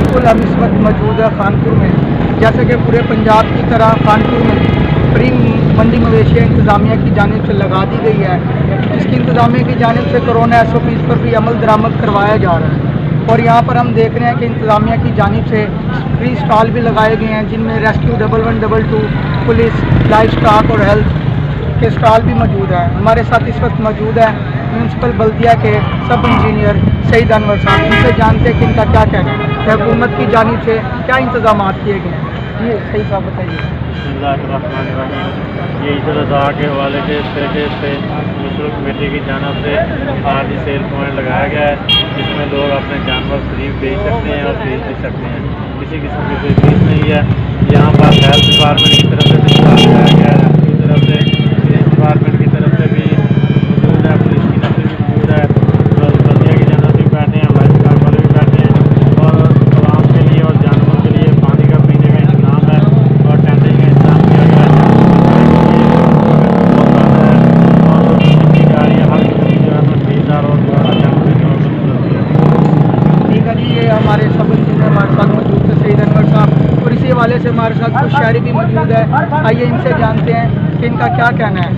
बिल्कुल हम इस वक्त मौजूद है खानपुर में। जैसे कि पूरे पंजाब की तरह खानपुर में प्री मंडी मवेशियाँ इंतज़ामिया की जानिब से लगा दी गई है, जिसकी इंतज़ामिया की जानिब से कोरोना SOPs पर भी अमल दरामद करवाया जा रहा है। और यहाँ पर हम देख रहे हैं कि इंतज़ामिया की जानिब से फ्री स्टॉल भी लगाए गए हैं, जिनमें रेस्क्यू 1112, पुलिस, लाइफ स्टॉक और हेल्थ के स्टॉल भी मौजूद हैं। हमारे साथ इस वक्त मौजूद है म्यूनसिपल बल्दिया के सब इंजीनियर सईद अनवर साहब। इनसे जानते हैं कि इनका क्या कहना है कि हुकूमत की जानिब से क्या इंतजाम किए गए हैं। जी सही साहब बताइए। ये ईद उल अज़हा के हवाले से तरीके से म्यूनसिपल कमेटी की जानिब से आज ही सेल पॉइंट लगाया गया है, जिसमें लोग अपने जानवर फ्री बेच सकते हैं और बेच भी सकते हैं। किसी किस्म की कोई फीस नहीं है। यहाँ पर हेल्थ डिपार्टमेंट की तरफ से भी लगाया गया है, की तरफ से पुलिस डिपार्टमेंट की तरफ से भी मौजूद है, पुलिस की तरफ से भी मौजूद है, बल्दिया की जानिब से भी बैठे हैं, लाइफ स्टॉक वाले भी बैठे हैं। और आवाम के लिए और जानवरों के लिए पानी का पीने का इंतजाम है और टेंटिंग का इंतजाम किया गया है। ठीक है जी, ये हमारे सब इंजीनियर हमारे साथ मौजूद थे सईद अनवर साहब, और इसी हवाले से हमारे साथ कुछ शहरी भी मौजूद है। आइए इनसे जानते हैं कि इनका क्या कहना है।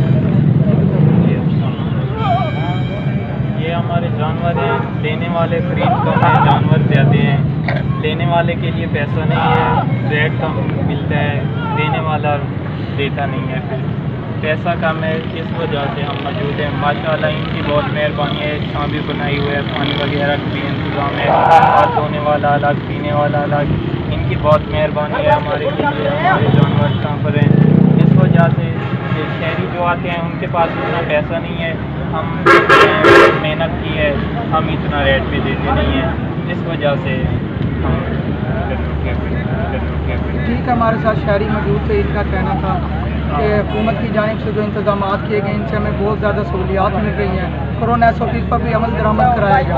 ये हमारे जानवर हैं, लेने वाले खरीद कम है, जानवर ज़्यादा हैं। लेने वाले के लिए पैसा नहीं है, रेट कम मिलता है, देने वाला देता नहीं है, फिर पैसा कम है। इस वजह से हम मौजूद हैं। माशाल्लाह इनकी बहुत मेहरबानी है। छाँ भी बनाई हुई है, पानी वगैरह का भी इंतज़ाम है, हाथ धोने वाला अलग, पीने वाला अलग। इनकी बहुत मेहरबानी है हमारे के लिए। हमारे जानवर कहाँ पर हैं, इस वजह से शहरी जो आते हैं उनके पास इतना पैसा नहीं है। हम मेहनत की है, हम इतना रेट भी देते नहीं हैं, इस वजह से हम ठीक है, हमारे साथ शहरी मौजूद थे। इनका कहना था कि हुकूमत की जानिब से जो इंतजाम किए गए इनसे हमें बहुत ज़्यादा सहूलियात मिल रही हैं। कोरोना SOPs पर भी अमल दरामद कराया गया।